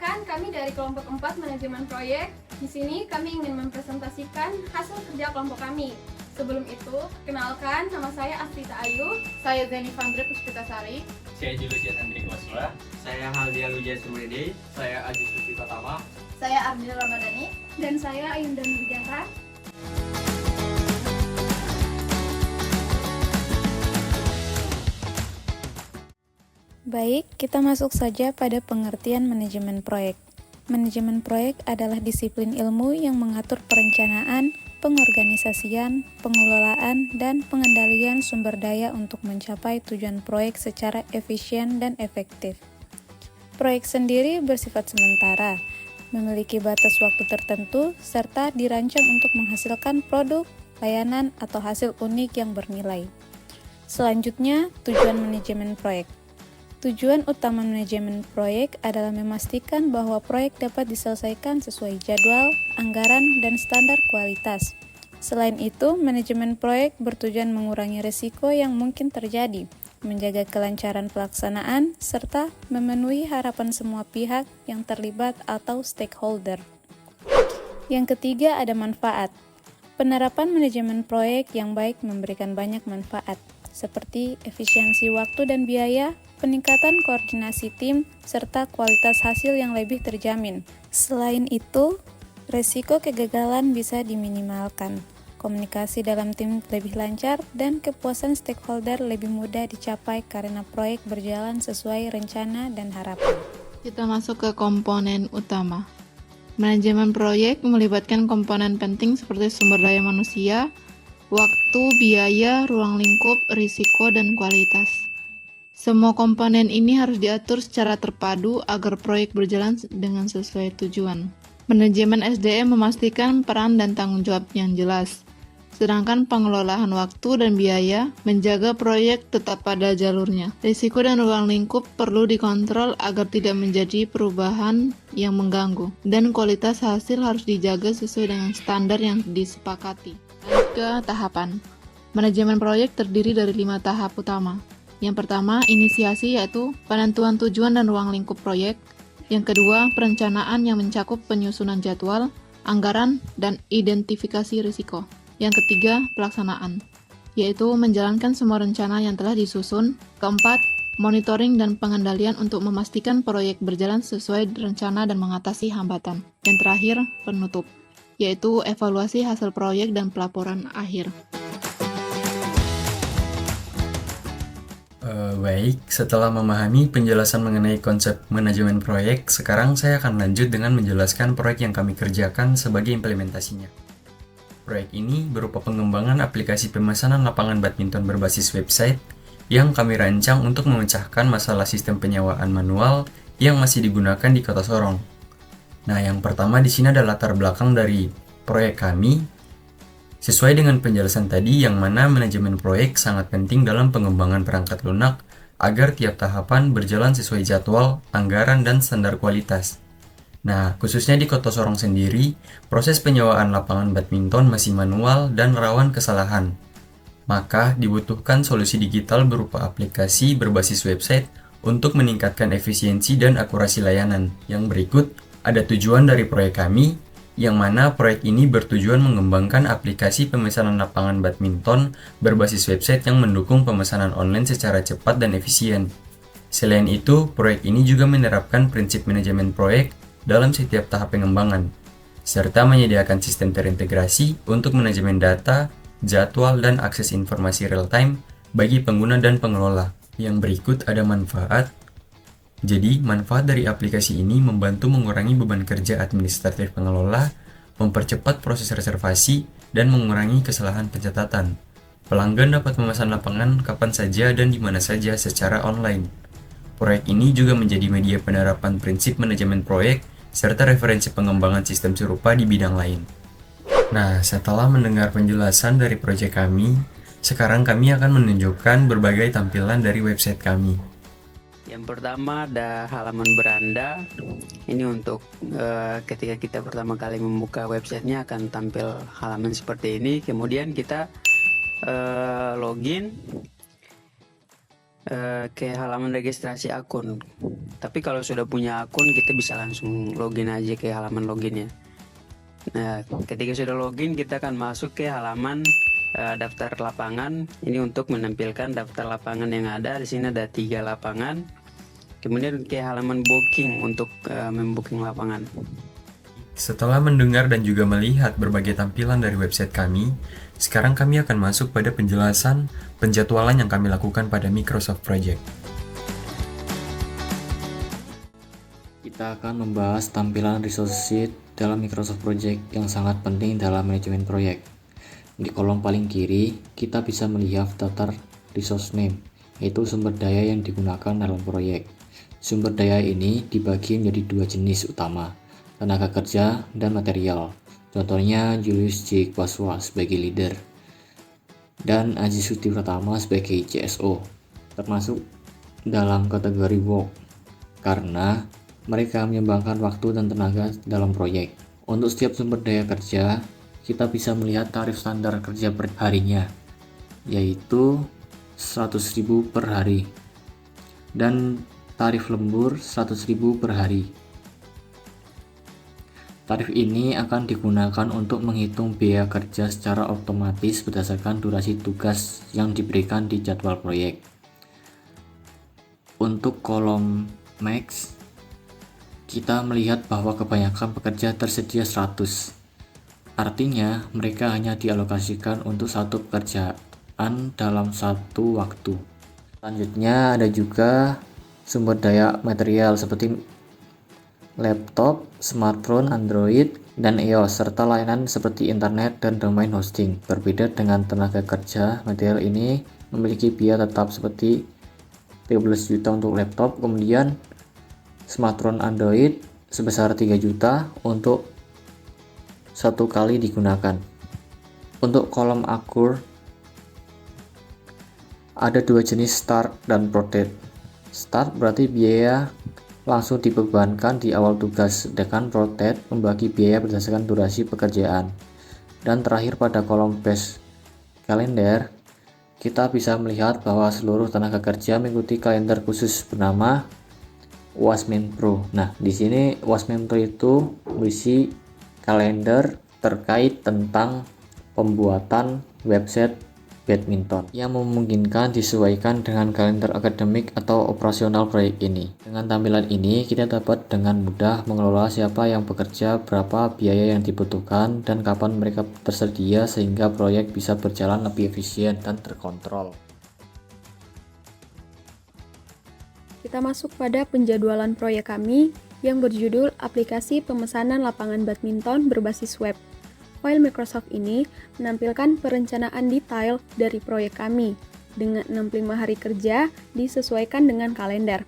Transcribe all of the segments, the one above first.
Perkenalkan, kami dari kelompok 4 manajemen proyek. Di sini kami ingin mempresentasikan hasil kerja kelompok kami. Sebelum itu, kenalkan, nama saya Astita Ayu. Saya Zeni Vandre Puspitasari. Saya Julius Andri Kosula. Saya Haldia Wijaya Sumrede. Saya Ajis Sufi Pratama. Saya Ardina Ramadhani. Dan saya Ayunda Nurjahra. Baik, kita masuk saja pada pengertian manajemen proyek. Manajemen proyek adalah disiplin ilmu yang mengatur perencanaan, pengorganisasian, pengelolaan, dan pengendalian sumber daya untuk mencapai tujuan proyek secara efisien dan efektif. Proyek sendiri bersifat sementara, memiliki batas waktu tertentu, serta dirancang untuk menghasilkan produk, layanan, atau hasil unik yang bernilai. Selanjutnya, tujuan manajemen proyek. Tujuan utama manajemen proyek adalah memastikan bahwa proyek dapat diselesaikan sesuai jadwal, anggaran, dan standar kualitas. Selain itu, manajemen proyek bertujuan mengurangi risiko yang mungkin terjadi, menjaga kelancaran pelaksanaan, serta memenuhi harapan semua pihak yang terlibat atau stakeholder. Yang ketiga ada manfaat. Penerapan manajemen proyek yang baik memberikan banyak manfaat, seperti efisiensi waktu dan biaya, peningkatan koordinasi tim, serta kualitas hasil yang lebih terjamin. Selain itu, risiko kegagalan bisa diminimalkan, komunikasi dalam tim lebih lancar, dan kepuasan stakeholder lebih mudah dicapai karena proyek berjalan sesuai rencana dan harapan. Kita masuk ke komponen utama. Manajemen proyek melibatkan komponen penting seperti sumber daya manusia, waktu, biaya, ruang lingkup, risiko, dan kualitas. Semua komponen ini harus diatur secara terpadu agar proyek berjalan dengan sesuai tujuan. Manajemen SDM memastikan peran dan tanggung jawab yang jelas, sedangkan pengelolaan waktu dan biaya menjaga proyek tetap pada jalurnya. Risiko dan ruang lingkup perlu dikontrol agar tidak menjadi perubahan yang mengganggu, dan kualitas hasil harus dijaga sesuai dengan standar yang disepakati. Lanjut ke tahapan. Manajemen proyek terdiri dari 5 tahap utama. Yang pertama, inisiasi, yaitu penentuan tujuan dan ruang lingkup proyek. Yang kedua, perencanaan yang mencakup penyusunan jadwal, anggaran, dan identifikasi risiko. Yang ketiga, pelaksanaan, yaitu menjalankan semua rencana yang telah disusun. Keempat, monitoring dan pengendalian untuk memastikan proyek berjalan sesuai rencana dan mengatasi hambatan. Yang terakhir, penutup, yaitu evaluasi hasil proyek dan pelaporan akhir. Baik, setelah memahami penjelasan mengenai konsep manajemen proyek, sekarang saya akan lanjut dengan menjelaskan proyek yang kami kerjakan sebagai implementasinya. Proyek ini berupa pengembangan aplikasi pemesanan lapangan badminton berbasis website yang kami rancang untuk memecahkan masalah sistem penyewaan manual yang masih digunakan di Kota Sorong. Nah, yang pertama di sini ada latar belakang dari proyek kami. Sesuai dengan penjelasan tadi, yang mana manajemen proyek sangat penting dalam pengembangan perangkat lunak agar tiap tahapan berjalan sesuai jadwal, anggaran, dan standar kualitas. Nah, khususnya di Kota Sorong sendiri, proses penyewaan lapangan badminton masih manual dan rawan kesalahan. Maka, dibutuhkan solusi digital berupa aplikasi berbasis website untuk meningkatkan efisiensi dan akurasi layanan. Yang berikut ada tujuan dari proyek kami, yang mana proyek ini bertujuan mengembangkan aplikasi pemesanan lapangan badminton berbasis website yang mendukung pemesanan online secara cepat dan efisien. Selain itu, proyek ini juga menerapkan prinsip manajemen proyek dalam setiap tahap pengembangan, serta menyediakan sistem terintegrasi untuk manajemen data, jadwal, dan akses informasi real-time bagi pengguna dan pengelola. Yang berikut ada manfaat. Jadi, manfaat dari aplikasi ini membantu mengurangi beban kerja administratif pengelola, mempercepat proses reservasi, dan mengurangi kesalahan pencatatan. Pelanggan dapat memesan lapangan kapan saja dan di mana saja secara online. Proyek ini juga menjadi media penerapan prinsip manajemen proyek serta referensi pengembangan sistem serupa di bidang lain. Nah, setelah mendengar penjelasan dari proyek kami, sekarang kami akan menunjukkan berbagai tampilan dari website kami. Yang pertama ada halaman beranda. Ini untuk ketika kita pertama kali membuka websitenya akan tampil halaman seperti ini. Kemudian kita login. ke halaman registrasi akun. Tapi kalau sudah punya akun, kita bisa langsung login aja ke halaman loginnya. Nah, ketika sudah login, kita akan masuk ke halaman daftar lapangan. Ini untuk menampilkan daftar lapangan yang ada. Di sini ada 3 lapangan. Kemudian ke halaman booking untuk membooking lapangan. Setelah mendengar dan juga melihat berbagai tampilan dari website kami, sekarang kami akan masuk pada penjelasan penjadwalan yang kami lakukan pada Microsoft Project. Kita akan membahas tampilan resource sheet dalam Microsoft Project yang sangat penting dalam manajemen proyek. Di kolom paling kiri, kita bisa melihat daftar resource name, yaitu sumber daya yang digunakan dalam proyek. Sumber daya ini dibagi menjadi 2 jenis utama, tenaga kerja dan material. Contohnya Julius J. Kwaswa sebagai leader dan Aji Suti Pratama sebagai CSO, termasuk dalam kategori work karena mereka menyumbangkan waktu dan tenaga dalam proyek. Untuk setiap sumber daya kerja, kita bisa melihat tarif standar kerja per harinya, yaitu 100.000 per hari dan tarif lembur 100.000 per hari. Tarif ini akan digunakan untuk menghitung biaya kerja secara otomatis berdasarkan durasi tugas yang diberikan di jadwal proyek. Untuk kolom max, kita melihat bahwa kebanyakan pekerja tersedia 100. Artinya, mereka hanya dialokasikan untuk satu pekerjaan dalam satu waktu. Selanjutnya ada juga sumber daya material seperti laptop, smartphone, Android, dan iOS, serta layanan seperti internet dan domain hosting. Berbeda dengan tenaga kerja, material ini memiliki biaya tetap seperti 13 juta untuk laptop, kemudian smartphone Android sebesar 3 juta untuk satu kali digunakan. Untuk kolom akur, ada 2 jenis start dan protect. Start berarti biaya langsung dibebankan di awal tugas, sedangkan protect membagi biaya berdasarkan durasi pekerjaan. Dan terakhir pada kolom base kalender, kita bisa melihat bahwa seluruh tenaga kerja mengikuti kalender khusus bernama Wasmen Pro. Nah, di sini Wasmen Pro itu berisi kalender terkait tentang pembuatan website badminton yang memungkinkan disesuaikan dengan kalender akademik atau operasional proyek ini. Dengan tampilan ini, kita dapat dengan mudah mengelola siapa yang bekerja, berapa biaya yang dibutuhkan, dan kapan mereka tersedia sehingga proyek bisa berjalan lebih efisien dan terkontrol. Kita masuk pada penjadwalan proyek kami yang berjudul Aplikasi Pemesanan Lapangan Badminton Berbasis Web. File Microsoft ini menampilkan perencanaan detail dari proyek kami dengan 65 hari kerja disesuaikan dengan kalender.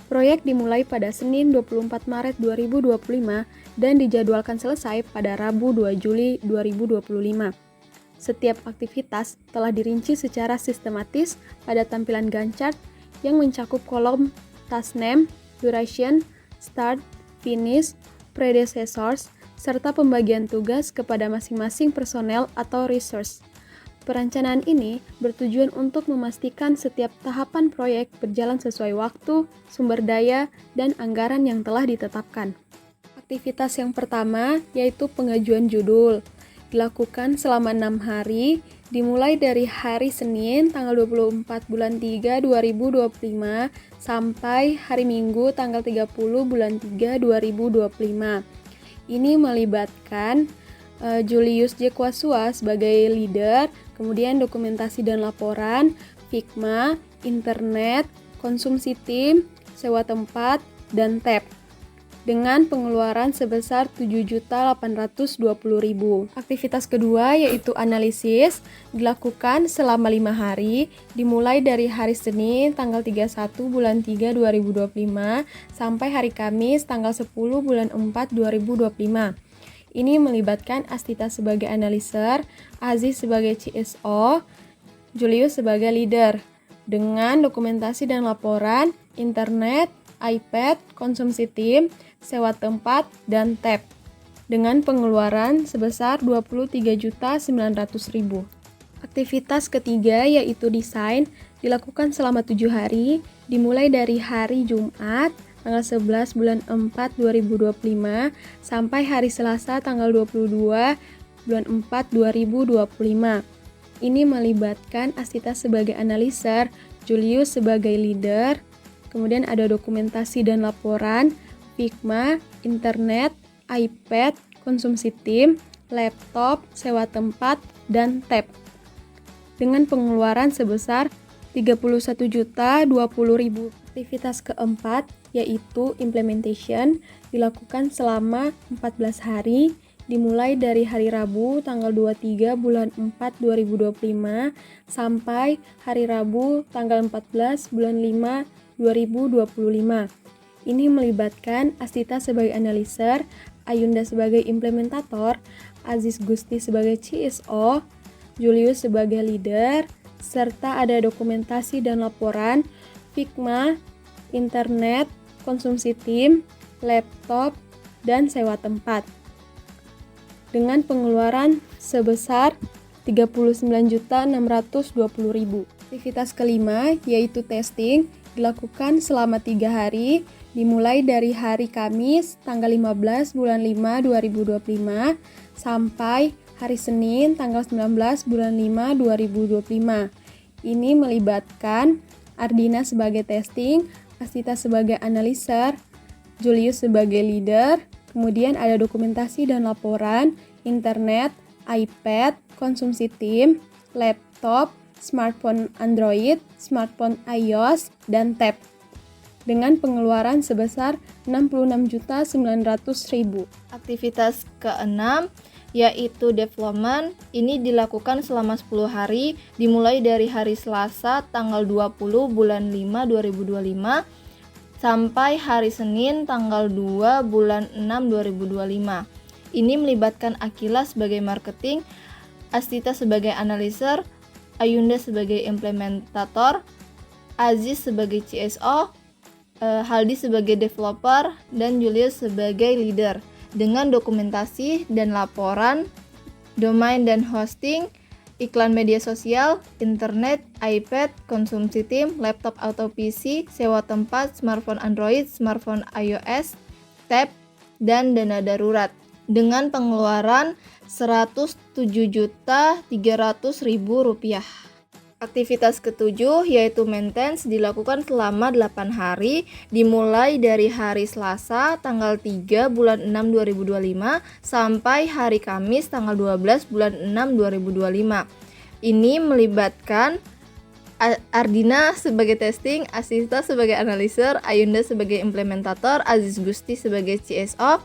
Proyek dimulai pada Senin 24 Maret 2025 dan dijadwalkan selesai pada Rabu 2 Juli 2025. Setiap aktivitas telah dirinci secara sistematis pada tampilan Gantt chart yang mencakup kolom task name, duration, start, finish, predecessors, serta pembagian tugas kepada masing-masing personel atau resource. Perencanaan ini bertujuan untuk memastikan setiap tahapan proyek berjalan sesuai waktu, sumber daya, dan anggaran yang telah ditetapkan. Aktivitas yang pertama yaitu pengajuan judul. Dilakukan selama 6 hari, dimulai dari hari Senin tanggal 24 bulan 3 2025 sampai hari Minggu tanggal 30 bulan 3 2025. Ini melibatkan Julius J. Kwaswa sebagai leader, kemudian dokumentasi dan laporan, Figma, internet, konsumsi tim, sewa tempat, dan tab. Dengan pengeluaran sebesar 7.820.000. Aktivitas kedua yaitu analisis dilakukan selama 5 hari, dimulai dari hari Senin tanggal 31 bulan 3 2025 sampai hari Kamis tanggal 10 bulan 4 2025. Ini melibatkan Astita sebagai analiser, Aziz sebagai CSO, Julius sebagai leader. Dengan dokumentasi dan laporan, internet, iPad, konsumsi tim, sewa tempat, dan tab. Dengan pengeluaran sebesar 23.900.000. Aktivitas ketiga yaitu desain dilakukan selama 7 hari, dimulai dari hari Jumat tanggal 11 bulan 4 2025 sampai hari Selasa tanggal 22 bulan 4 2025. Ini melibatkan Astita sebagai analiser, Julius sebagai leader, kemudian ada dokumentasi dan laporan, Figma, internet, iPad, konsumsi tim, laptop, sewa tempat, dan tab. Dengan pengeluaran sebesar 31.020.000. Aktivitas keempat yaitu implementation dilakukan selama 14 hari dimulai dari hari Rabu tanggal 23 bulan 4 2025 sampai hari Rabu tanggal 14 bulan 5 2025. Ini melibatkan Astita sebagai analiser, Ayunda sebagai implementator, Aziz Gusti sebagai CSO, Julius sebagai leader, serta ada dokumentasi dan laporan, Figma, internet, konsumsi tim, laptop, dan sewa tempat. Dengan pengeluaran sebesar 39.620.000. Aktivitas kelima yaitu testing dilakukan selama 3 hari, dimulai dari hari Kamis tanggal 15 bulan 5 2025 sampai hari Senin tanggal 19 bulan 5 2025. Ini melibatkan Ardina sebagai testing, Astita sebagai analiser, Julius sebagai leader, kemudian ada dokumentasi dan laporan, internet, iPad, konsumsi tim, laptop, smartphone Android, smartphone iOS, dan tab. Dengan pengeluaran sebesar 66.900.000. Aktivitas keenam yaitu development. Ini dilakukan selama 10 hari dimulai dari hari Selasa tanggal 20 bulan 5 2025 sampai hari Senin tanggal 2 bulan 6 2025. Ini melibatkan Akila sebagai marketing, Astita sebagai analiser, Ayunda sebagai implementator, Aziz sebagai CSO, Haldi sebagai developer, dan Julius sebagai leader. Dengan dokumentasi dan laporan, domain dan hosting, iklan media sosial, internet, iPad, konsumsi tim, laptop atau PC, sewa tempat, smartphone Android, smartphone iOS, tab, dan dana darurat. Dengan pengeluaran Rp107.300.000. Aktivitas ketujuh yaitu maintenance dilakukan selama 8 hari dimulai dari hari Selasa tanggal 3 bulan 6 2025 sampai hari Kamis tanggal 12 bulan 6 2025. Ini melibatkan Ardina sebagai testing, Astita sebagai analiser, Ayunda sebagai implementator, Aziz Gusti sebagai CSO,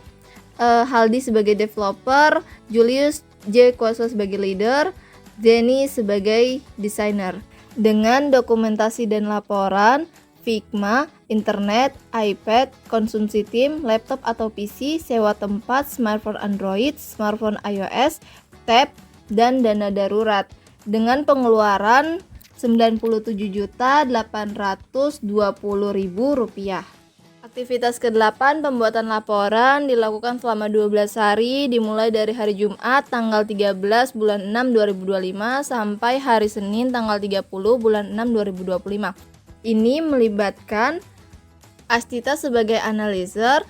Haldi sebagai developer, Julius J. Kuasa sebagai leader, Jenny sebagai desainer. Dengan dokumentasi dan laporan, Figma, internet, iPad, konsumsi tim, laptop atau PC, sewa tempat, smartphone Android, smartphone iOS, tab, dan dana darurat. Dengan pengeluaran Rp97.820.000. Aktivitas ke-8 pembuatan laporan dilakukan selama 12 hari dimulai dari hari Jumat tanggal 13 bulan 6 2025 sampai hari Senin tanggal 30 bulan 6 2025. Ini melibatkan Astita sebagai analiser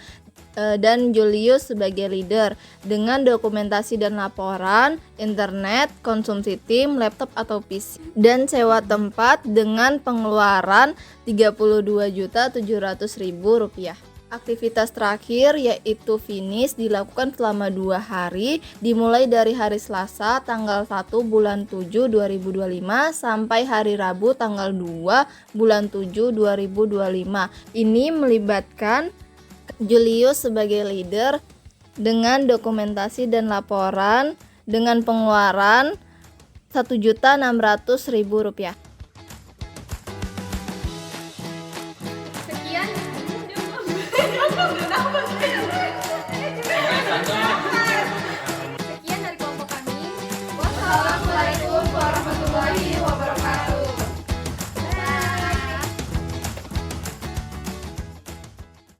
dan Julius sebagai leader. Dengan dokumentasi dan laporan, internet, konsumsi tim, laptop atau PC, dan sewa tempat dengan pengeluaran Rp32.700.000. Aktivitas terakhir yaitu finish dilakukan selama 2 hari dimulai dari hari Selasa tanggal 1 bulan 7 2025 sampai hari Rabu tanggal 2 bulan 7 2025. Ini melibatkan Julius sebagai leader dengan dokumentasi dan laporan dengan pengeluaran Rp1.600.000. Sekian.